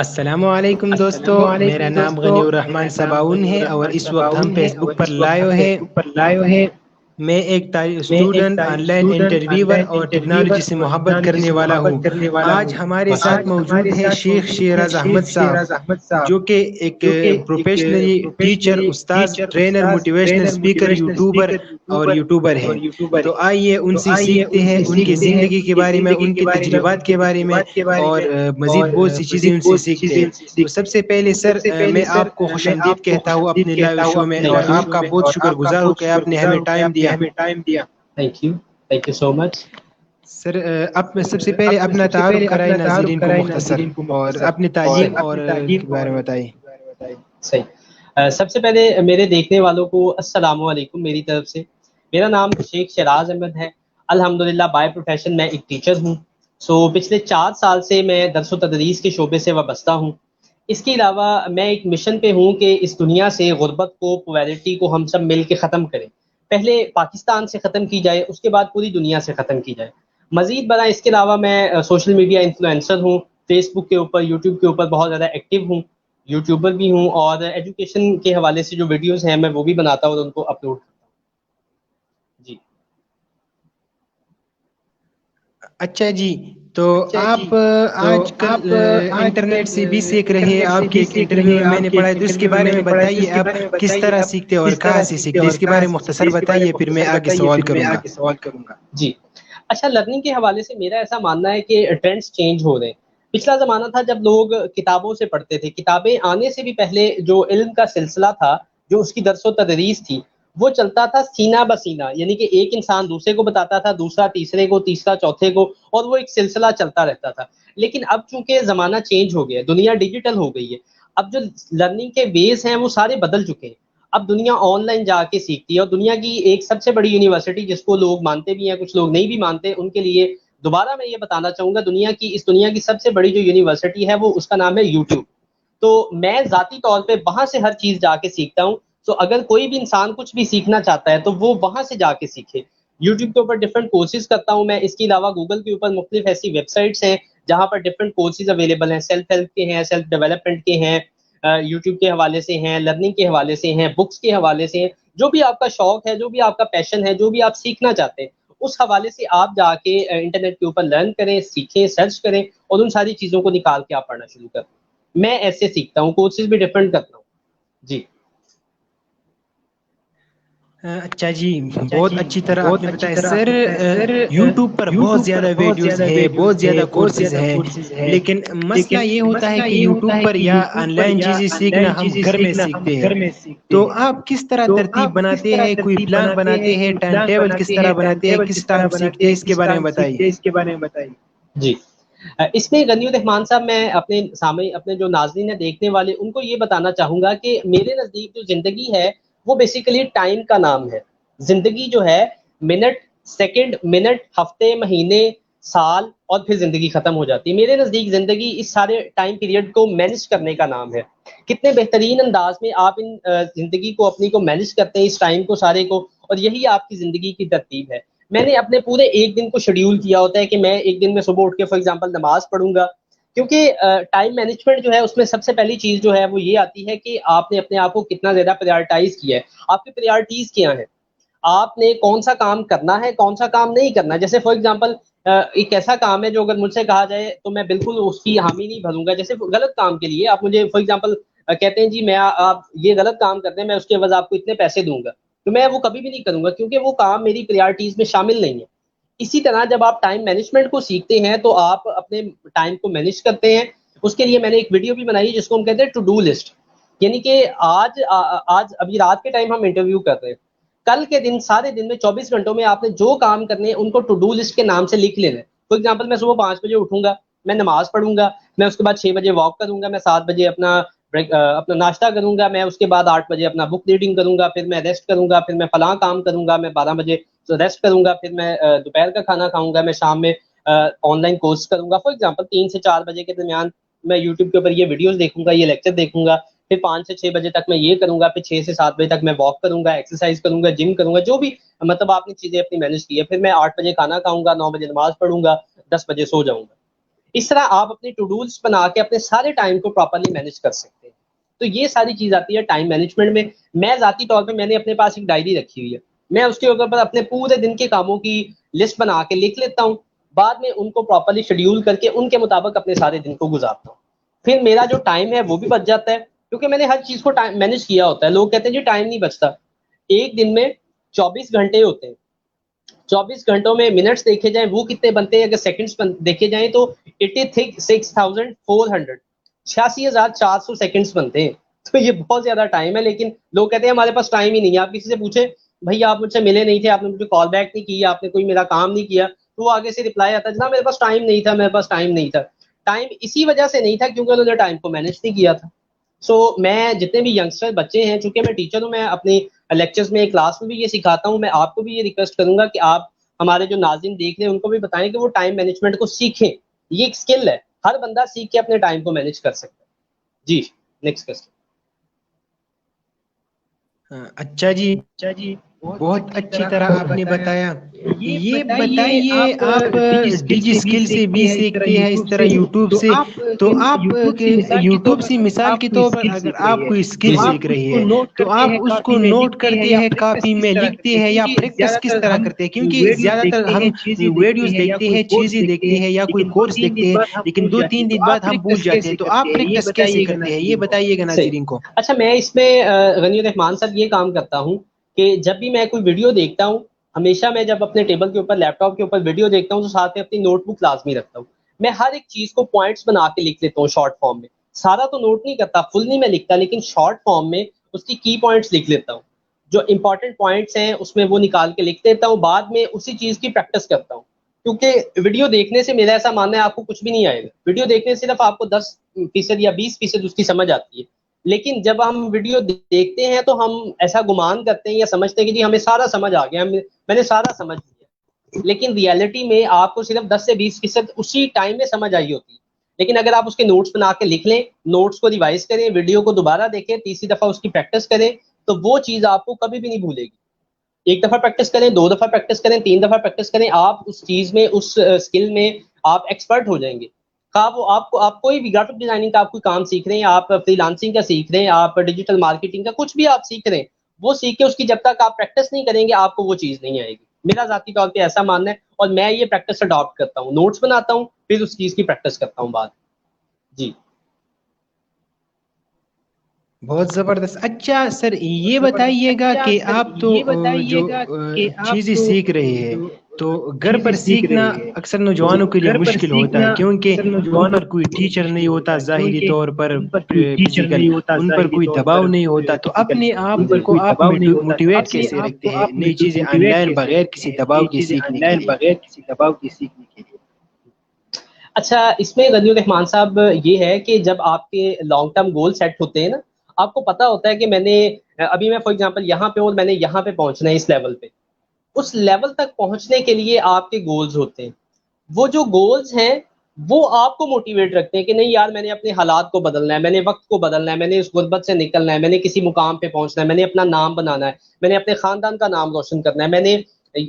السلام علیکم دوستو، میرا نام غنی الرحمن سباؤن ہے اور اس وقت ہم فیس بک پر لائیو ہے. میں ایک اسٹوڈنٹ، آن لائن انٹرویور اور ٹیکنالوجی سے محبت کرنے والا ہوں. آج ہمارے ساتھ موجود ہے شیخ شیراز احمد صاحب، جو کہ ایک پروفیشنلی ٹیچر، استاذ، ٹرینر، موٹیویشنل اسپیکر، یوٹیوبر ہے. تو آئیے ان سے سیکھتے ہیں ان کی زندگی کے بارے میں، ان کے تجربات کے بارے میں، اور مزید بہت سی چیزیں ان سے سیکھتے ہیں. تو سب سے پہلے سر، میں آپ کو خوش آمدید کہتا ہوں اپنے لائیو شو میں، اور آپ کا بہت شکر گزار ہوں کہ آپ نے ہمیں ٹائم دیا. تھینک یو سو مچ. سر، سب سے پہلے اپنا تعارف کرائے ناظرین کو مختصر، اور اپنی تعلیم اور کے بارے میں بتائیے. صحیح. سب سے پہلے میرے دیکھنے والوں کو السلام علیکم میری طرف سے. میرا نام شیخ شیراز احمد ہے. الحمدللہ بائی پروفیشن میں ایک ٹیچر ہوں. پچھلے 4 سال سے میں درس و تدریس کے شعبے سے وابستہ ہوں. اس کے علاوہ میں ایک مشن پہ ہوں کہ اس دنیا سے غربت کو، پوورٹی کو ہم سب مل کے ختم کریں. پہلے پاکستان سے ختم کی جائے، اس کے بعد پوری دنیا سے ختم کی جائے. مزید برآں اس کے علاوہ میں سوشل میڈیا انفلوئنسر ہوں. فیس بک کے اوپر، یوٹیوب کے اوپر بہت زیادہ ایکٹیو ہوں. یوٹیوبر بھی ہوں، اور ایجوکیشن کے حوالے سے جو ویڈیوز ہیں میں وہ بھی بناتا ہوں اور ان کو اپلوڈ کرتا ہوں. جی اچھا جی، تو آپ آج کل انٹرنیٹ سے بھی سیکھ رہے ہیں. آپ کے ایک انٹرویو میں میں نے پڑھا ہے، تو اس کے بارے میں بتائیے. آپ کس طرح سیکھتے ہیں اور کہاں سے سیکھتے ہیں؟ اس کے بارے میں مختصر بتائیے، پھر میں آگے سوال کروں گا. جی. اچھا، لرننگ کے حوالے سے میرا ایسا ماننا ہے کہ ٹرینڈس چینج ہو رہے ہیں. پچھلا زمانہ تھا جب لوگ کتابوں سے پڑھتے تھے. کتابیں آنے سے بھی پہلے جو علم کا سلسلہ تھا، جو اس کی درس و تدریس تھی، وہ چلتا تھا سینہ بسینہ. یعنی کہ ایک انسان دوسرے کو بتاتا تھا، دوسرا تیسرے کو، تیسرا چوتھے کو، اور وہ ایک سلسلہ چلتا رہتا تھا. لیکن اب چونکہ زمانہ چینج ہو گیا ہے، دنیا ڈیجیٹل ہو گئی ہے، اب جو لرننگ کے ویز ہیں وہ سارے بدل چکے ہیں. اب دنیا آن لائن جا کے سیکھتی ہے، اور دنیا کی ایک سب سے بڑی یونیورسٹی، جس کو لوگ مانتے بھی ہیں، کچھ لوگ نہیں بھی مانتے، ان کے لیے دوبارہ میں یہ بتانا چاہوں گا، اس دنیا کی سب سے بڑی جو یونیورسٹی ہے وہ اس کا نام ہے یوٹیوب. تو میں ذاتی طور پہ وہاں سے ہر چیز جا کے سیکھتا ہوں. تو اگر کوئی بھی انسان کچھ بھی سیکھنا چاہتا ہے تو وہ وہاں سے جا کے سیکھے. یوٹیوب کے اوپر ڈفرینٹ کورسز کرتا ہوں میں. اس کے علاوہ گوگل کے اوپر مختلف ایسی ویب سائٹس ہیں جہاں پر ڈفرینٹ کورسز اویلیبل ہیں. سیلف ہیلپ کے ہیں، سیلف ڈیولپمنٹ کے ہیں، یوٹیوب کے حوالے سے ہیں، لرننگ کے حوالے سے ہیں، بکس کے حوالے سے ہیں. جو بھی آپ کا شوق ہے، جو بھی آپ کا پیشن ہے، جو بھی آپ سیکھنا چاہتے ہیں، اس حوالے سے آپ جا کے انٹرنیٹ کے اوپر لرن کریں، سیکھیں، سرچ کریں، اور ان ساری چیزوں کو نکال کے آپ پڑھنا شروع کریں. میں ایسے سیکھتا ہوں، کورسز بھی ڈفرینٹ کرتا ہوں. جی. اچھا جی، بہت اچھی طرح آپ نے بتایا. سر، یوٹیوب پر بہت زیادہ ویڈیوز ہے، بہت زیادہ کورسز ہیں، لیکن مسئلہ یہ ہوتا ہے کہ یوٹیوب پر یا آن لائن چیزیں سیکھنا ہم گھر میں سیکھتے ہیں. تو آپ کس طرح ترتیب بناتے ہیں؟ کوئی پلان بناتے ہیں؟ ٹائم ٹیبل کس طرح بناتے ہیں؟ کس ٹائم سیکھتے ہیں؟ اس کے بارے میں بتائیے. جی. اس میں غنی الرحمان صاحب، میں اپنے سامنے، اپنے جو ناظرین ہیں، دیکھنے والے، ان کو یہ بتانا چاہوں گا کہ میرے نزدیک جو زندگی ہے وہ بیسیکلی ٹائم کا نام ہے. زندگی جو ہے منٹ، سیکنڈ، منٹ، ہفتے، مہینے، سال، اور پھر زندگی ختم ہو جاتی ہے. میرے نزدیک زندگی اس سارے ٹائم پیریڈ کو مینج کرنے کا نام ہے. کتنے بہترین انداز میں آپ ان زندگی کو، اپنی کو مینج کرتے ہیں، اس ٹائم کو سارے کو، اور یہی آپ کی زندگی کی ترتیب ہے. میں نے اپنے پورے ایک دن کو شیڈیول کیا ہوتا ہے کہ میں ایک دن میں صبح اٹھ کے فار ایگزامپل نماز پڑھوں گا. کیونکہ ٹائم مینجمنٹ جو ہے اس میں سب سے پہلی چیز جو ہے وہ یہ آتی ہے کہ آپ نے اپنے آپ کو کتنا زیادہ پریارٹائز کیا ہے. آپ کی پریارٹیز کیا ہیں، آپ نے کون سا کام کرنا ہے، کون سا کام نہیں کرنا ہے. جیسے فار ایگزامپل ایک ایسا کام ہے جو اگر مجھ سے کہا جائے تو میں بالکل اس کی حامی نہیں بھروں گا. جیسے غلط کام کے لیے آپ مجھے فار ایگزامپل کہتے ہیں جی میں آپ یہ غلط کام کرتے ہیں، میں اس کے عوض آپ کو اتنے پیسے دوں گا، تو میں وہ کبھی بھی نہیں کروں گا، کیونکہ وہ کام میری پریارٹیز میں شامل نہیں ہے. اسی طرح جب آپ ٹائم مینجمنٹ کو سیکھتے ہیں تو آپ اپنے ٹائم کو مینج کرتے ہیں. اس کے لیے میں نے ایک ویڈیو بھی بنائی جس کو ہم کہتے ہیں ٹو ڈو لسٹ. یعنی کہ آج ابھی رات کے ٹائم ہم انٹرویو کر رہے ہیں، کل کے دن سارے دن میں 24 گھنٹوں میں آپ نے جو کام کرنے ہیں ان کو ٹو ڈو لسٹ کے نام سے لکھ لینا ہے. فار ایگزامپل میں صبح 5 بجے اٹھوں گا، میں نماز پڑھوں گا، میں اس کے بعد 6 بجے واک کروں گا، میں 7 بجے اپنا ناشتہ کروں گا، میں اس کے بعد 8 بجے اپنا بک ریڈنگ کروں گا، پھر میں ریسٹ کروں گا، پھر میں فلاں کام کروں گا، میں 12 بجے ریسٹ کروں گا، پھر میں دوپہر کا کھانا کھاؤں گا، میں شام میں آن لائن کورس کروں گا. فار ایگزامپل 3 سے 4 بجے کے درمیان میں یوٹیوب کے اوپر یہ ویڈیوز دیکھوں گا، یہ لیکچر دیکھوں گا، پھر 5 سے 6 بجے تک میں یہ کروں گا، پھر 6 سے 7 بجے تک میں واک کروں گا، ایکسرسائز کروں گا، جم کروں گا، جو بھی مطلب آپ نے چیزیں اپنی مینج کی ہے. پھر میں 8 بجے کھانا کھاؤں گا، 9 بجے نماز پڑھوں گا، 10 بجے سو جاؤں گا. اس طرح آپ اپنے ٹو ڈو لسٹ بنا کے اپنے سارے ٹائم کو پراپرلی مینیج کر سکتے ہیں. تو یہ ساری چیز آتی ہے ٹائم مینجمنٹ میں. میں ذاتی طور پہ میں نے اپنے پاس ایک ڈائری رکھی ہوئی ہے, میں اس کے اوپر اپنے پورے دن کے کاموں کی لسٹ بنا کے لکھ لیتا ہوں, بعد میں ان کو پراپرلی شیڈیول کر کے ان کے مطابق اپنے سارے دن کو گزارتا ہوں. پھر میرا جو ٹائم ہے وہ بھی بچ جاتا ہے, کیونکہ میں نے ہر چیز کو مینیج کیا ہوتا ہے. لوگ کہتے ہیں جی ٹائم نہیں بچتا. ایک دن میں 24 گھنٹے ہوتے ہیں, 24 گھنٹوں میں منٹس دیکھے جائیں وہ کتنے بنتے ہیں, اگر سیکنڈز دیکھے جائیں تو 86,400 86,400 سیکنڈز بنتے ہیں. تو یہ بہت زیادہ ٹائم ہے, لیکن لوگ کہتے ہیں ہمارے پاس ٹائم ہی نہیں ہے. آپ کسی سے پوچھیں بھائی آپ مجھ سے ملے نہیں تھے, آپ نے مجھے کال بیک نہیں کی, آپ نے کوئی میرا کام نہیں کیا, تو وہ آگے سے رپلائی آتا ہے جناب میرے پاس ٹائم نہیں تھا, میرے پاس ٹائم نہیں تھا. ٹائم اسی وجہ سے نہیں تھا کیونکہ انہوں نے ٹائم کو مینیج نہیں کیا تھا. سو میں جتنے بھی ینگسٹر بچے ہیں, چونکہ میں ٹیچر ہوں, میں اپنی لیکچرز میں کلاس میں بھی یہ سکھاتا ہوں, میں آپ کو بھی یہ ریکویسٹ کروں گا کہ آپ ہمارے جو ناظرین دیکھ رہے ہیں ان کو بھی بتائیں کہ وہ ٹائم مینجمنٹ کو سیکھیں. یہ ایک اسکل ہے, ہر بندہ سیکھ کے اپنے ٹائم کو مینیج کر سکتا ہے. جی نیکسٹ کوسچن. اچھا جی, بہت اچھی طرح آپ نے بتایا. یہ بتائیے آپ ڈیجی اسکل سے بھی سیکھتے ہیں اس طرح یوٹیوب سے, تو آپ یوٹیوب سے مثال کے طور پر اگر آپ کوئی اسکل سیکھ رہی ہے تو آپ اس کو نوٹ کرتے ہیں, کاپی میں لکھتے ہیں, یا پریکٹس کس طرح کرتے ہیں؟ کیونکہ زیادہ تر ہم ویڈیوز دیکھتے ہیں, چیزیں دیکھتے ہیں, یا کوئی کورس دیکھتے ہیں, لیکن 2-3 دن بعد ہم بھول جاتے ہیں. تو آپ پریکٹس کیسے کرتے ہیں یہ بتائیے گا ناظرین کو. اچھا, میں اس میں غنی الرحمان صاحب یہ کام کرتا ہوں کہ جب بھی میں کوئی ویڈیو دیکھتا ہوں, ہمیشہ میں جب اپنے ٹیبل کے اوپر لیپ ٹاپ کے اوپر ویڈیو دیکھتا ہوں تو ساتھ میں اپنی نوٹ بک لازمی رکھتا ہوں. میں ہر ایک چیز کو پوائنٹس بنا کے لکھ لیتا ہوں شارٹ فارم میں. سارا تو نوٹ نہیں کرتا, فل نہیں میں لکھتا, لیکن شارٹ فارم میں اس کی کی پوائنٹس لکھ لیتا ہوں. جو امپورٹنٹ پوائنٹس ہیں اس میں وہ نکال کے لکھ دیتا ہوں, بعد میں اسی چیز کی پریکٹس کرتا ہوں. کیونکہ ویڈیو دیکھنے سے میرا ایسا ماننا ہے آپ کو کچھ بھی نہیں آئے گا. ویڈیو دیکھنے سے صرف آپ کو 10% یا 20% اس کی سمجھ آتی ہے, لیکن جب ہم ویڈیو دیکھتے ہیں تو ہم ایسا گمان کرتے ہیں یا سمجھتے ہیں کہ جی ہمیں سارا سمجھ آ گیا, میں نے سارا سمجھ لیا, لیکن ریئلٹی میں آپ کو صرف 10 سے 20% اسی ٹائم میں سمجھ آئی ہوتی ہے. لیکن اگر آپ اس کے نوٹس بنا کے لکھ لیں, نوٹس کو ریوائز کریں, ویڈیو کو دوبارہ دیکھیں, تیسری دفعہ اس کی پریکٹس کریں, تو وہ چیز آپ کو کبھی بھی نہیں بھولے گی. ایک دفعہ پریکٹس کریں, 2 دفعہ پریکٹس کریں, 3 دفعہ پریکٹس کریں, آپ اس چیز میں, اس اسکل میں آپ ایکسپرٹ ہو جائیں گے. وہ آپ کوئی بھی گرافک ڈیزائننگ کا آپ کوئی کام سیکھ رہے ہیں, آپ فری لانسنگ کا سیکھ رہے ہیں, آپ ڈیجیٹل مارکیٹنگ کا کچھ بھی آپ سیکھ رہے ہیں, وہ سیکھ کے اس کی جب تک آپ پریکٹس نہیں کریں گے آپ کو وہ چیز نہیں آئے گی. میرا ذاتی طور پہ ایسا ماننا ہے, اور میں یہ پریکٹس اڈاپٹ کرتا ہوں, نوٹس بناتا ہوں, پھر اس چیز کی پریکٹس کرتا ہوں بعد. جی بہت زبردست. اچھا سر, یہ بتائیے گا کہ آپ تو جو چیزیں سیکھ رہے ہیں تو گھر پر سیکھنا اکثر نوجوانوں کے لیے مشکل ہوتا ہے, کیونکہ ان پر کوئی ٹیچر نہیں ہوتا ظاہری طور پر, فزیکل ان پر کوئی دباؤ نہیں ہوتا. تو اپنے آپ کو آپ موٹیویٹ کیسے رکھتے ہیں نئی چیزیں آن لائن بغیر کسی دباؤ کے سیکھنے کے لیے؟ اچھا, اس میں غنی الرحمان صاحب یہ ہے کہ جب آپ کے لانگ ٹرم گول سیٹ ہوتے ہیں نا, آپ کو پتا ہوتا ہے کہ میں نے ابھی میں فار ایگزامپل یہاں پہ ہوں, میں نے یہاں پہ پہنچنا ہے اس لیول پہ. اس لیول تک پہنچنے کے لیے آپ کے گولز ہوتے ہیں. وہ جو گولز ہیں وہ آپ کو موٹیویٹ رکھتے ہیں کہ نہیں یار میں نے اپنے حالات کو بدلنا ہے, میں نے وقت کو بدلنا ہے, میں نے اس غربت سے نکلنا ہے, میں نے کسی مقام پہ پہنچنا ہے, میں نے اپنا نام بنانا ہے, میں نے اپنے خاندان کا نام روشن کرنا ہے, میں نے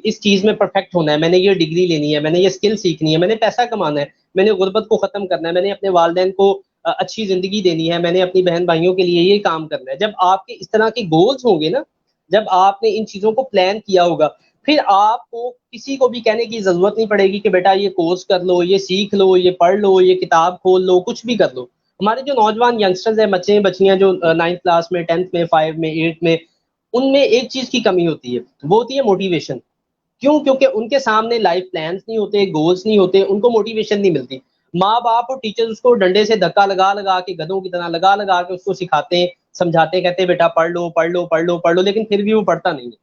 اس چیز میں پرفیکٹ ہونا ہے, میں نے یہ ڈگری لینی ہے, میں نے یہ اسکل سیکھنی ہے, میں نے پیسہ کمانا ہے, میں نے غربت کو ختم کرنا ہے, میں نے اپنے والدین کو اچھی زندگی دینی ہے, میں نے اپنی بہن بھائیوں کے لیے یہ کام کرنا ہے. جب آپ کے اس طرح کے گولز ہوں گے نا, جب آپ نے ان چیزوں کو پلان کیا ہوگا, پھر آپ کو کسی کو بھی کہنے کی ضرورت نہیں پڑے گی کہ بیٹا یہ کورس کر لو, یہ سیکھ لو, یہ پڑھ لو, یہ کتاب کھول لو, کچھ بھی کر لو. ہمارے جو نوجوان ینگسٹرز ہیں, بچے بچیاں جو 9th کلاس میں, 10th میں, 5 میں, 8 میں, ان میں ایک چیز کی کمی ہوتی ہے, وہ ہوتی ہے موٹیویشن. کیوں؟ کیونکہ ان کے سامنے لائف پلانس نہیں ہوتے, گولز نہیں ہوتے, ان کو موٹیویشن نہیں ملتی. ماں باپ اور ٹیچر اس کو ڈنڈے سے دھکا لگا لگا کے, گدھوں کی طرح لگا لگا کے اس کو سکھاتے ہیں, سمجھاتے ہیں, کہتے ہیں بیٹا پڑھ لو پڑھ لو پڑھ لو پڑھ لو, لیکن پھر بھی وہ پڑھتا نہیں ہے.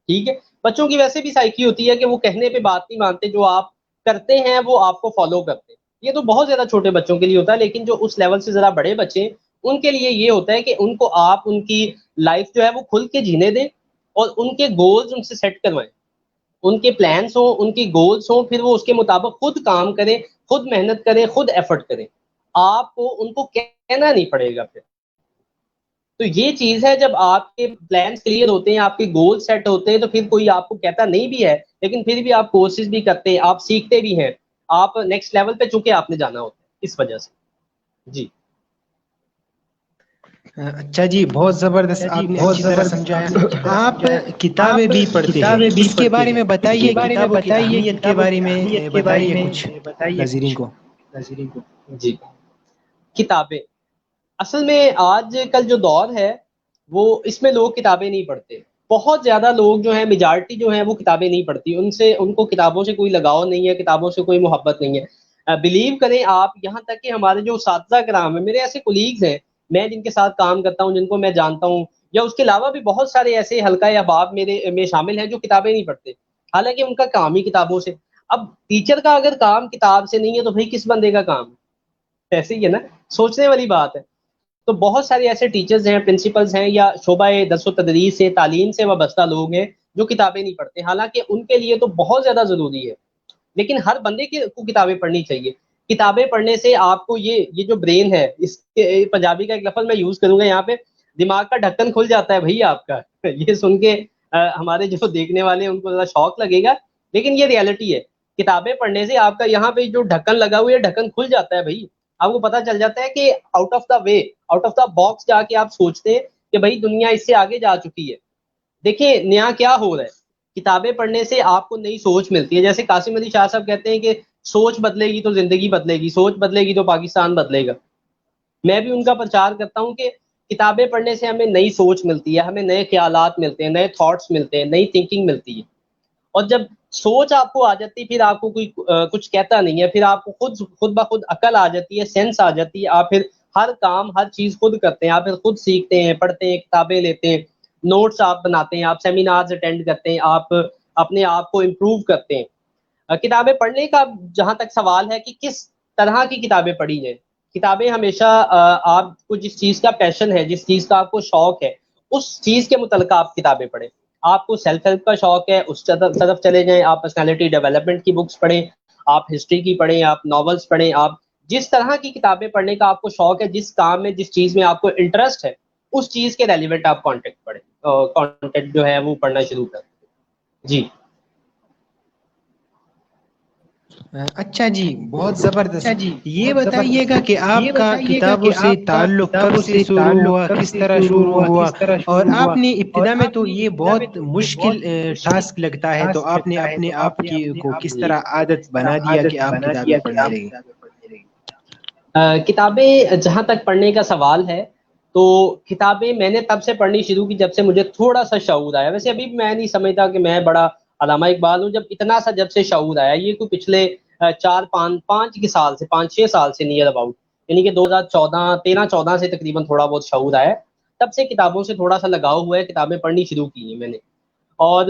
ٹھیک ہے, بچوں کی ویسے بھی سائیکی ہوتی ہے کہ وہ کہنے پہ بات نہیں مانتے, جو آپ کرتے ہیں وہ آپ کو فالو کرتے ہیں. یہ تو بہت زیادہ چھوٹے بچوں کے لیے ہوتا ہے, لیکن جو اس لیول سے ذرا بڑے بچے ہیں ان کے لیے یہ ہوتا ہے کہ ان کو آپ ان کی لائف جو ہے وہ کھل کے جینے دیں, اور ان کے گولز ان سے سیٹ کروائیں, ان کے پلانس ہوں, ان کی گولز ہوں, پھر وہ اس کے مطابق خود کام کریں, خود محنت کریں, خود ایفرٹ کریں. آپ کو ان کو کہنا نہیں پڑے گا پھر. تو یہ چیز ہے, جب آپ کے پلانس کلیئر ہوتے ہیں, آپ کے گول سیٹ ہوتے ہیں, تو پھر کوئی آپ کو کہتا نہیں بھی ہے, لیکن پھر بھی آپ کورسز بھی کرتے ہیں, آپ سیکھتے بھی ہیں, آپ نیکسٹ لیول پہ چونکہ آپ نے جانا ہوتا ہے اس وجہ سے. جی اچھا جی، بہت زبردست آپ نے اچھی طرح سمجھایا. آپ کتابیں بھی پڑھتے ہیں، اس کے بارے میں بتائیے، کتابوں کی اہمیت کے بارے میں بتائیے کچھ ناظرین کو. جی کتابیں اصل میں آج کل جو دور ہے وہ اس میں لوگ کتابیں نہیں پڑھتے. بہت زیادہ لوگ جو ہیں، میجارٹی جو ہیں وہ کتابیں نہیں پڑھتی. ان کو کتابوں سے کوئی لگاؤ نہیں ہے، کتابوں سے کوئی محبت نہیں ہے. بلیو کریں آپ، یہاں تک کہ ہمارے جو اساتذہ کرام ہیں، میرے ایسے کولیگز ہیں میں جن کے ساتھ کام کرتا ہوں، جن کو میں جانتا ہوں، یا اس کے علاوہ بھی بہت سارے ایسے حلقہ یا باب میرے میں شامل ہیں جو کتابیں نہیں پڑھتے، حالانکہ ان کا کام ہی کتابوں سے. اب ٹیچر کا اگر کام کتاب سے نہیں ہے تو بھائی کس بندے کا کام ہے؟ ایسے ہی ہے نا، سوچنے والی بات ہے. تو بہت سارے ایسے ٹیچرز ہیں، پرنسپلز ہیں، یا شعبہ درس و تدریس سے، تعلیم سے وابستہ لوگ ہیں جو کتابیں نہیں پڑھتے، حالانکہ ان کے لیے تو بہت زیادہ ضروری ہے. لیکن ہر بندے کو کتابیں پڑھنی چاہیے. کتابیں پڑھنے سے آپ کو یہ جو برین ہے، اس کے پنجابی کا ایک لفظ میں یوز کروں گا یہاں پہ، دماغ کا ڈھکن کھل جاتا ہے بھائی آپ کا. یہ سن کے ہمارے جو دیکھنے والے ہیں ان کو ذرا شوق لگے گا، لیکن یہ ریالٹی ہے. کتابیں پڑھنے سے آپ کا یہاں پہ جو ڈھکن لگا ہوا ہے ڈھکن کھل جاتا ہے بھائی. آپ کو پتہ چل جاتا ہے کہ out of the way, out of the box جا کے آپ سوچتے ہیں کہ بھائی دنیا اس سے آگے جا چکی ہے، دیکھیں نیا کیا ہو رہا ہے. کتابیں پڑھنے سے آپ کو نئی سوچ ملتی ہے. جیسے قاسم علی شاہ صاحب کہتے ہیں کہ سوچ بدلے گی تو زندگی بدلے گی، سوچ بدلے گی تو پاکستان بدلے گا. میں بھی ان کا پرچار کرتا ہوں کہ کتابیں پڑھنے سے ہمیں نئی سوچ ملتی ہے، ہمیں نئے خیالات ملتے ہیں، نئے تھاٹس ملتے ہیں، نئی تھنکنگ ملتی ہے. اور جب سوچ آپ کو آ جاتی ہے، پھر آپ کو کوئی کچھ کہتا نہیں ہے، پھر آپ کو خود بخود عقل آ جاتی ہے، سینس آ جاتی ہے. آپ پھر ہر کام ہر چیز خود کرتے ہیں، آپ پھر خود سیکھتے ہیں، پڑھتے ہیں، کتابیں لیتے ہیں، نوٹس آپ بناتے ہیں، آپ سیمینارز اٹینڈ کرتے ہیں، آپ اپنے آپ کو امپروو کرتے ہیں. کتابیں پڑھنے کا جہاں تک سوال ہے کہ کس طرح کی کتابیں پڑھی جائیں. کتابیں ہمیشہ آپ کو جس چیز کا پیشن ہے، جس چیز کا آپ کو شوق ہے، اس چیز کے متعلق آپ کتابیں پڑھیں. آپ کو سیلف ہیلپ کا شوق ہے، اس طرف چلے جائیں، آپ پرسنالٹی ڈیولپمنٹ کی بکس پڑھیں، آپ ہسٹری کی پڑھیں، آپ ناولس پڑھیں. آپ جس طرح کی کتابیں پڑھنے کا آپ کو شوق ہے، جس کام میں جس چیز میں آپ کو انٹرسٹ ہے، اس چیز کے ریلیونٹ آپ کانٹیکٹ پڑھیں، کانٹیکٹ جو ہے وہ پڑھنا شروع کریں. جی اچھا جی، بہت زبردست. یہ بتائیے گا کہ آپ کا کتابوں سے تعلق کب سے شروع ہوا، کس طرح شروع ہوا، اور آپ نے ابتدا میں تو یہ بہت مشکل ٹاسک لگتا ہے، تو آپ نے اپنے آپ کی کو کس طرح عادت بنا دیا کہ آپ کتابیں پڑھنے لگے؟ کتابیں جہاں تک پڑھنے کا سوال ہے تو کتابیں میں نے تب سے پڑھنی شروع کی جب سے مجھے تھوڑا سا شعور آیا. ویسے ابھی میں نہیں سمجھتا کہ میں بڑا علامہ اقبال ہوں. جب اتنا سا جب سے شعور آیا، یہ کوئی پچھلے 5-6 سال سے نیئر اباؤٹ، یعنی کہ 2013-14 سے تقریباً تھوڑا بہت شعور آیا. تب سے کتابوں سے تھوڑا سا لگاؤ ہوا ہے، کتابیں پڑھنی شروع کی ہیں میں نے. اور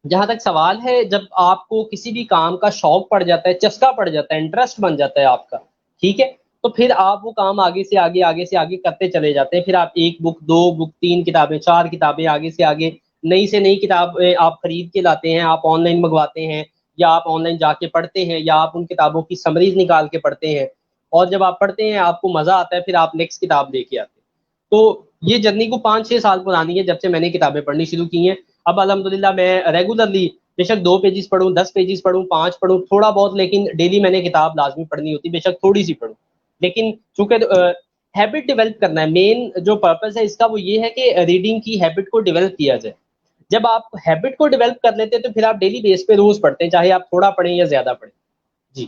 جہاں تک سوال ہے، جب آپ کو کسی بھی کام کا شوق پڑ جاتا ہے، چسکا پڑ جاتا ہے، انٹرسٹ بن جاتا ہے آپ کا، ٹھیک ہے، تو پھر آپ وہ کام آگے سے آگے کرتے چلے جاتے ہیں. پھر آپ 1 بک 2 بک 3 کتابیں 4 کتابیں آگے سے آگے، نئی سے نئی کتاب آپ خرید کے لاتے ہیں، آپ آن لائن منگواتے ہیں، یا آپ آن لائن جا کے پڑھتے ہیں، یا آپ ان کتابوں کی سمریز نکال کے پڑھتے ہیں. اور جب آپ پڑھتے ہیں آپ کو مزہ آتا ہے، پھر آپ نیکسٹ کتاب لے کے آتے ہیں. تو یہ جرنی کو 5-6 سال پرانی ہے جب سے میں نے کتابیں پڑھنی شروع کی ہیں. اب الحمدللہ میں ریگولرلی بے شک 2 پیجز پڑھوں، 10 پیجز پڑھوں، 5 پڑھوں، تھوڑا بہت، لیکن ڈیلی میں نے کتاب لازمی پڑھنی ہوتی، بے شک تھوڑی سی پڑھوں. لیکن چونکہ ہیبٹ ڈیولپ کرنا ہے، مین جو پرپز ہے اس کا وہ یہ ہے کہ ریڈنگ کی ہیبٹ کو ڈیولپ کیا جائے. جب آپ ہیبٹ کو ڈیولپ کر لیتے ہیں تو پھر آپ ڈیلی بیس پہ روز پڑھتے ہیں، چاہے آپ تھوڑا پڑھیں یا زیادہ پڑھیں. جی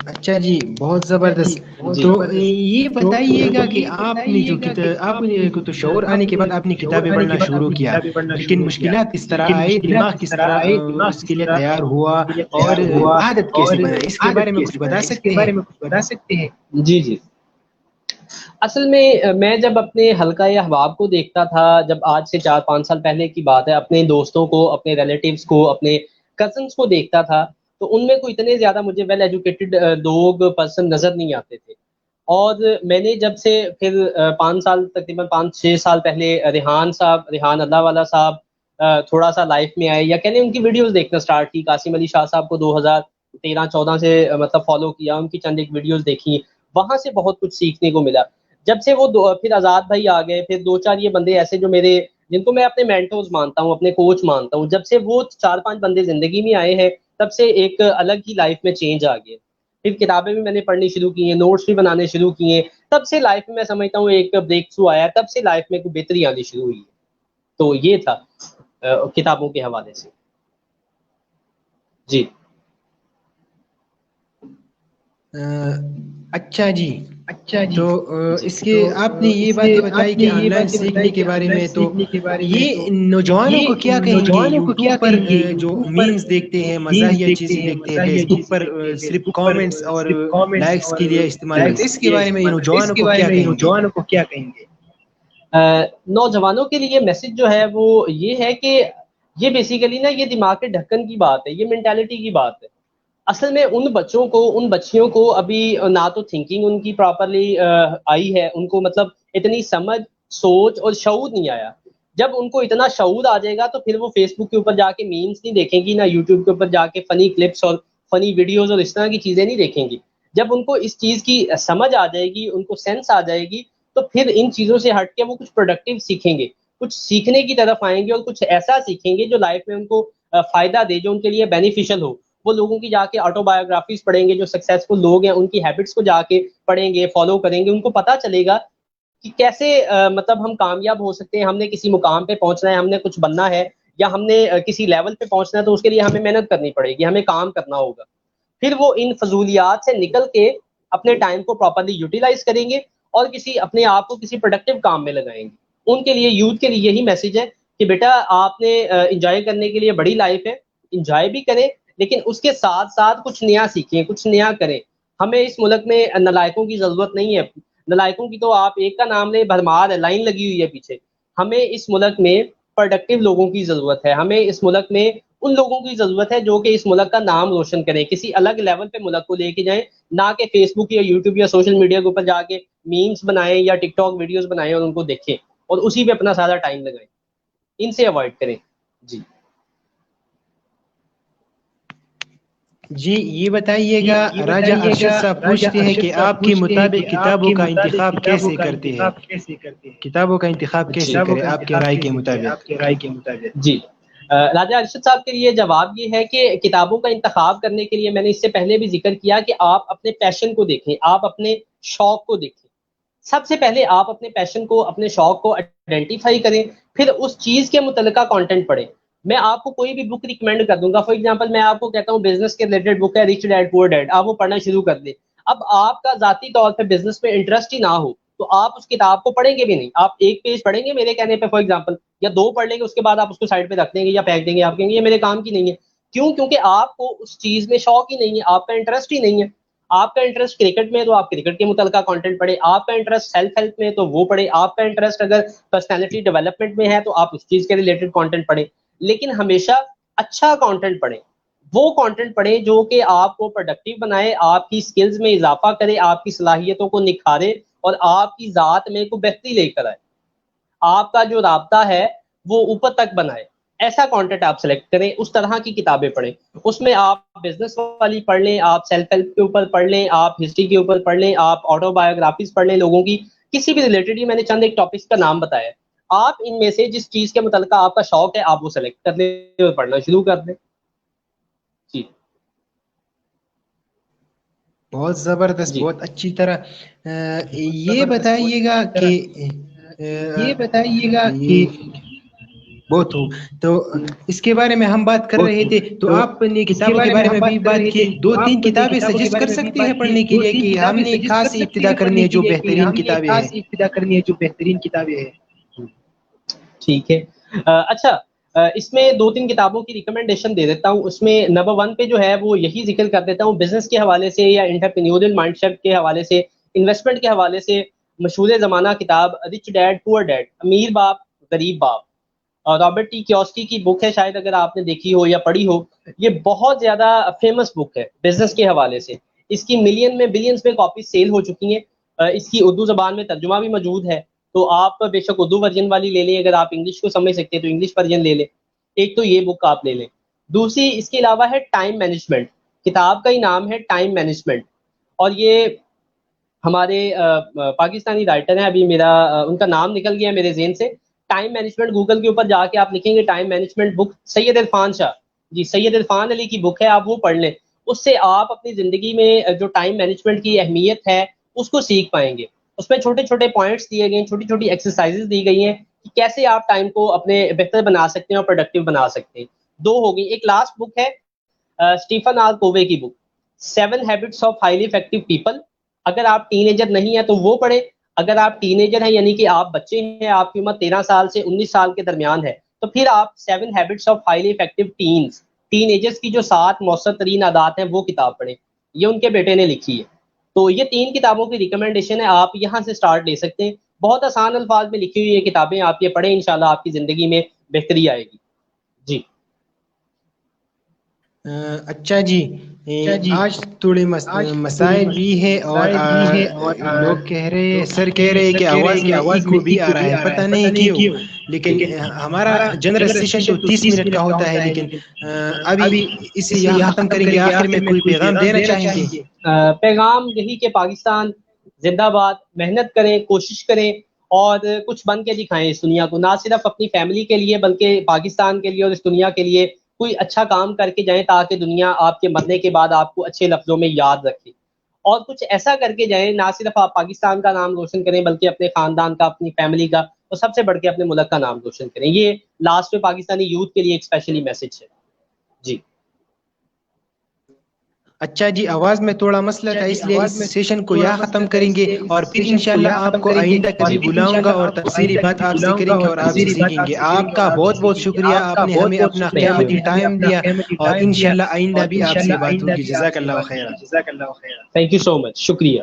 اچھا جی، بہت زبردست. تو یہ بتائیے گا کہ آپ نے جو آپ کو تو شعور آنے کے بعد آپ نے کتابیں پڑھنا شروع کیا، لیکن مشکلات کس طرح آئی، دماغ کس طرح اس کے لیے تیار ہوا، اور عادت کیسے بنا، اس کے بارے میں کچھ بتا سکتے ہیں؟ جی اصل میں جب اپنے حلقہ احباب کو دیکھتا تھا، جب آج سے 4-5 سال پہلے کی بات ہے، اپنے دوستوں کو، اپنے ریلیٹیوز کو، اپنے کزنس کو دیکھتا تھا، تو ان میں کوئی اتنے زیادہ مجھے ویل ایجوکیٹڈ لوگ پرسن نظر نہیں آتے تھے. اور میں نے جب سے پھر 5 سال تقریباً 5-6 سال پہلے ریحان اللہ والا صاحب تھوڑا سا لائف میں آئے، یا کہنے ان کی ویڈیوز دیکھنا سٹارٹ کی. قاسم علی شاہ صاحب کو 2013-14 سے مطلب فالو کیا، ان کی چند ایک ویڈیوز دیکھی، وہاں سے بہت کچھ سیکھنے کو ملا. جب سے وہ پھر آزاد بھائی آ گئے، پھر 2-4 یہ بندے ایسے جو میرے جن کو میں اپنے مینٹورز مانتا ہوں, اپنے کوچ مانتا ہوں, جب سے وہ 4-5 بندے زندگی میں آئے ہیں تب سے ایک الگ ہی لائف میں چینج آ گیا. پھر کتابیں بھی میں نے پڑھنی شروع کی ہیں, نوٹس بھی بنانے شروع کیے, تب سے لائف میں سمجھتا ہوں ایک بریک تھرو آیا, تب سے لائف میں کوئی بہتری آنی شروع ہوئی ہے. تو یہ تھا کتابوں کے حوالے سے. جی اچھا جی. تو اس کے آپ نے یہ باتیں بتائی کہ آن لائن سیکھنے کے بارے میں, تو یہ نوجوانوں کو کیا کہیں گے یوٹیوب پر جو میمز دیکھتے ہیں, مزاحیہ چیزیں دیکھتے ہیں, فیس بک پر صرف کامنٹس اور لائکس کے لیے استعمال کرتے ہیں, اس کے بارے میں نوجوانوں کو کیا کہیں گے؟ نوجوانوں کے لیے میسج جو ہے وہ یہ ہے کہ یہ بیسیکلی نا یہ دماغ کے ڈھکن کی بات ہے, یہ مینٹالٹی کی بات ہے. اصل میں ان بچوں کو, ان بچیوں کو ابھی نہ تو تھنکنگ ان کی پراپرلی آئی ہے, ان کو مطلب اتنی سمجھ, سوچ اور شعور نہیں آیا. جب ان کو اتنا شعور آ جائے گا تو پھر وہ فیس بک کے اوپر جا کے میمز نہیں دیکھیں گی, نہ یوٹیوب کے اوپر جا کے فنی کلپس اور فنی ویڈیوز اور اس طرح کی چیزیں نہیں دیکھیں گی. جب ان کو اس چیز کی سمجھ آ جائے گی, ان کو سینس آ جائے گی, تو پھر ان چیزوں سے ہٹ کے وہ کچھ پروڈکٹیو سیکھیں گے, کچھ سیکھنے کی طرف آئیں گے اور کچھ ایسا سیکھیں گے جو لائف میں ان کو فائدہ دے, جو ان کے لیے بینیفیشل ہو. وہ لوگوں کی جا کے آٹو بایوگرافیز پڑھیں گے, جو سکسیسفل لوگ ہیں ان کی ہیبٹس کو جا کے پڑھیں گے, فالو کریں گے. ان کو پتا چلے گا کہ کیسے مطلب ہم کامیاب ہو سکتے ہیں. ہم نے کسی مقام پہ پہنچنا ہے, ہم نے کچھ بننا ہے, یا ہم نے کسی لیول پہ پہنچنا ہے, تو اس کے لیے ہمیں محنت کرنی پڑے گی, ہمیں کام کرنا ہوگا. پھر وہ ان فضولیات سے نکل کے اپنے ٹائم کو پراپرلی یوٹیلائز کریں گے اور کسی اپنے آپ کو کسی پروڈکٹیو کام میں لگائیں گے. ان کے لیے, یوتھ کے لیے یہی میسج ہے کہ بیٹا آپ نے انجوائے کرنے کے لیے بڑی لائف ہے, انجوائے بھی کریں, لیکن اس کے ساتھ ساتھ کچھ نیا سیکھیں, کچھ نیا کریں. ہمیں اس ملک میں نالائکوں کی ضرورت نہیں ہے. نالائکوں کی تو آپ ایک کا نام لیں, بھرمار ہے, لائن لگی ہوئی ہے پیچھے. ہمیں اس ملک میں پروڈکٹیو لوگوں کی ضرورت ہے. ہمیں اس ملک میں ان لوگوں کی ضرورت ہے جو کہ اس ملک کا نام روشن کریں, کسی الگ لیول پہ ملک کو لے کے جائیں, نہ کہ فیس بک یا یوٹیوب یا سوشل میڈیا کے اوپر جا کے میمز بنائیں یا ٹک ٹاک ویڈیوز بنائیں اور ان کو دیکھیں اور اسی پہ اپنا سارا ٹائم لگائیں. ان سے اوائڈ کریں. جی جی یہ بتائیے گا, راجہ ارشد صاحب پوچھتے ہیں کہ آپ کے مطابق کتابوں کا انتخاب کیسے کرتے ہیں, کتابوں کا انتخاب کیسے کریں آپ کے رائے کے مطابق؟ جی راجہ ارشد صاحب کے لیے جواب یہ ہے کہ کتابوں کا انتخاب کرنے کے لیے میں نے اس سے پہلے بھی ذکر کیا کہ آپ اپنے پیشن کو دیکھیں, آپ اپنے شوق کو دیکھیں. سب سے پہلے آپ اپنے پیشن کو, اپنے شوق کو آئیڈینٹیفائی کریں, پھر اس چیز کے متعلقہ کانٹینٹ پڑھیں. میں آپ کو کوئی بھی بک ریکمینڈ کر دوں گا, فار ایگزامپل میں آپ کو کہتا ہوں بزنس کے ریلیٹڈ بک ہے ریچ ڈیڈ پور ڈیڈ, آپ وہ پڑھنا شروع کر دیں. اب آپ کا ذاتی طور پہ بزنس میں انٹرسٹ ہی نہ ہو تو آپ اس کتاب کو پڑھیں گے بھی نہیں. آپ ایک پیج پڑھیں گے میرے کہنے پہ, فار ایگزامپل, یا 2 پڑھ لیں گے, اس کے بعد آپ اس کو سائڈ پہ رکھ دیں گے یا پھینک دیں گے. آپ کہیں گے یہ میرے کام کی نہیں ہے. کیوں؟ کیونکہ آپ کو اس چیز میں شوق ہی نہیں ہے, آپ کا انٹرسٹ ہی نہیں ہے. آپ کا انٹرسٹ کرکٹ میں ہے تو آپ کرکٹ کے متعلقہ کانٹینٹ پڑھیں, آپ کا انٹرسٹ سیلف ہیلپ میں ہے تو وہ پڑھیں, آپ کا انٹرسٹ اگر پرسنالٹی ڈیولپمنٹ میں ہے تو آپ اس چیز کے ریلیٹڈ کانٹینٹ پڑھیں. لیکن ہمیشہ اچھا کانٹینٹ پڑھیں, وہ کانٹینٹ پڑھیں جو کہ آپ کو پروڈکٹیو بنائے, آپ کی سکلز میں اضافہ کرے, آپ کی صلاحیتوں کو نکھارے اور آپ کی ذات میں کو بہتری لے کر آئے, آپ کا جو رابطہ ہے وہ اوپر تک بنائے. ایسا کانٹینٹ آپ سلیکٹ کریں, اس طرح کی کتابیں پڑھیں. اس میں آپ بزنس والی پڑھ لیں, آپ سیلف ہیلپ کے اوپر پڑھ لیں, آپ ہسٹری کے اوپر پڑھ لیں, آپ آٹو بایوگرافیز پڑھ لیں لوگوں کی, کسی بھی ریلیٹڈ. ہی میں نے چند ایک ٹاپکس کا نام بتایا. آپ ان میں سے جس چیز کے متعلقہ آپ کا شوق ہے آپ وہ سلیکٹ کر لیں اور پڑھنا شروع کر دیں. جی بہت زبردست, جی بہت اچھی طرح. یہ بتائیے گا کہ یہ بہت ہوں تو اس کے بارے میں ہم بات کر رہے تھے, تو آپ نے کتابوں کے بارے میں بھی بات کی. 2-3 کتابیں سجیسٹ کر سکتے ہیں پڑھنے کے لیے کہ ہم نے خاص ابتدا کرنی ہے جو بہترین کتابیں ہیں؟ ٹھیک ہے. اچھا اس میں 2-3 کتابوں کی ریکمنڈیشن دے دیتا ہوں. اس میں نمبر 1 پہ جو ہے وہ یہی ذکر کر دیتا ہوں, بزنس کے حوالے سے یا انٹرپرینیورل مائنڈ سیٹ کے حوالے سے, انویسٹمنٹ کے حوالے سے مشہور زمانہ کتاب رچ ڈیڈ پور ڈیڈ, امیر باپ غریب باپ, رابرٹ ٹی کیوسکی کی بک ہے, شاید اگر آپ نے دیکھی ہو یا پڑھی ہو. یہ بہت زیادہ فیمس بک ہے بزنس کے حوالے سے. اس کی ملین میں بلینز میں کاپیز سیل ہو چکی ہیں. اس کی اردو زبان میں ترجمہ بھی موجود ہے, تو آپ بے شک اردو ورژن والی لے لیں, اگر آپ انگلش کو سمجھ سکتے ہیں تو انگلش ورژن لے لیں. ایک تو یہ بک آپ لے لیں. دوسری اس کے علاوہ ہے ٹائم مینجمنٹ, کتاب کا ہی نام ہے ٹائم مینجمنٹ, اور یہ ہمارے پاکستانی رائٹر ہیں, ابھی میرا ان کا نام نکل گیا میرے ذہن سے. ٹائم مینجمنٹ گوگل کے اوپر جا کے آپ لکھیں گے ٹائم مینجمنٹ بک سید عرفان شاہ، جی سید عرفان علی کی بک ہے، آپ وہ پڑھ لیں، اس سے آپ اپنی زندگی میں جو ٹائم مینجمنٹ کی اہمیت ہے اس کو سیکھ پائیں گے. اس میں چھوٹے چھوٹے پوائنٹس دیے گئے ہیں، چھوٹی چھوٹی ایکسرسائزز دی گئی ہیں کہ کیسے آپ ٹائم کو اپنے بہتر بنا سکتے ہیں اور پروڈکٹیو بنا سکتے ہیں. دو ہو گئی. ایک لاسٹ بک ہے اسٹیفن آر کووے کی بک 7 habits of highly effective people. اگر آپ ٹین ایجر نہیں ہیں تو وہ پڑھیں. اگر آپ ٹین ایجر ہیں یعنی کہ آپ بچے ہیں، آپ کی عمر 13 سال سے 19 سال کے درمیان ہے، تو پھر آپ 7 habits of highly effective teens, teenagers کی جو 7 مؤثر ترین عادات ہیں وہ کتاب پڑھیں. یہ ان کے بیٹے نے لکھی ہے. تو یہ 3 کتابوں کی ریکمنڈیشن ہے، آپ یہاں سے سٹارٹ لے سکتے ہیں. بہت آسان الفاظ میں لکھی ہوئی یہ کتابیں، آپ یہ پڑھیں، انشاءاللہ آپ کی زندگی میں بہتری آئے گی. جی اچھا جی، آج تھوڑے مسائل بھی ہے اور لوگ کہہ رہے ہیں، سر کہہ رہے ہیں کہ آواز میں ایکو بھی آ رہا ہے، پتہ نہیں کیوں. لیکن ہمارا جنرل سیشن تو 30 منٹ کا ہوتا ہے، لیکن ابھی اسے یہاں ختم کریں گے. آخر میں کوئی پیغام دینا چاہیں گے؟ پیغام یہی کہ پاکستان زندہ باد، محنت کریں، کوشش کریں اور کچھ بن کے دکھائیں اس دنیا کو، نہ صرف اپنی فیملی کے لیے بلکہ پاکستان کے لیے اور اس دنیا کے لیے کوئی اچھا کام کر کے جائیں تاکہ دنیا آپ کے مرنے کے بعد آپ کو اچھے لفظوں میں یاد رکھے. اور کچھ ایسا کر کے جائیں، نہ صرف آپ پاکستان کا نام روشن کریں بلکہ اپنے خاندان کا، اپنی فیملی کا اور سب سے بڑھ کے اپنے ملک کا نام روشن کریں. یہ لاسٹ میں پاکستانی یوتھ کے لیے ایک اسپیشلی میسج ہے. جی اچھا جی، آواز میں تھوڑا مسئلہ تھا، اس لیے اس سیشن کو یہاں ختم کریں گے اور پھر انشاءاللہ آپ کو آئندہ کبھی بلاؤں گا اور تفصیلی بات آپ سے کریں گے اور آپ سے سیکھیں گے. آپ کا بہت بہت شکریہ، آپ نے ہمیں اپنا قیمتی ٹائم دیا اور انشاءاللہ آئندہ بھی آپ سے بات ہوگی. جزاک اللہ خیر. تھینک یو سو مچ، شکریہ.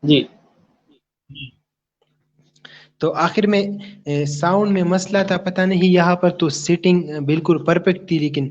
جی تو آخر میں ساؤنڈ میں مسئلہ تھا، پتہ نہیں یہاں پر تو سیٹنگ بالکل پرفیکٹ تھی، لیکن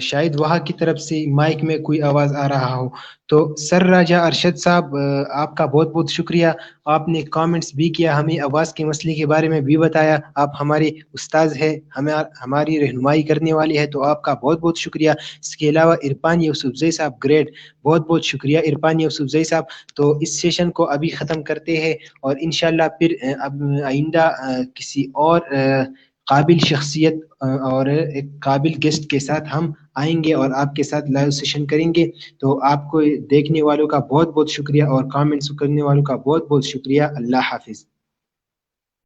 شاید وہاں کی طرف سے مائک میں کوئی آواز آ رہا ہو. تو سر راجہ ارشد صاحب، آپ کا بہت بہت شکریہ. آپ نے کامنٹس بھی کیا، ہمیں آواز کے مسئلے کے بارے میں بھی بتایا. آپ ہمارے استاذ ہیں، ہماری رہنمائی کرنے والے ہیں، تو آپ کا بہت بہت شکریہ. اس کے علاوہ عرفان یوسفزئی صاحب گریٹ، بہت بہت شکریہ عرفان یوسفزئی صاحب. تو اس سیشن کو ابھی ختم کرتے ہیں اور انشاءاللہ پھر اب آئندہ کسی اور قابل شخصیت اور ایک قابل گیسٹ کے ساتھ ہم آئیں گے اور آپ کے ساتھ لائیو سیشن کریں گے. تو آپ کو دیکھنے والوں کا بہت بہت شکریہ اور کامنٹس کرنے والوں کا بہت بہت شکریہ. اللہ حافظ.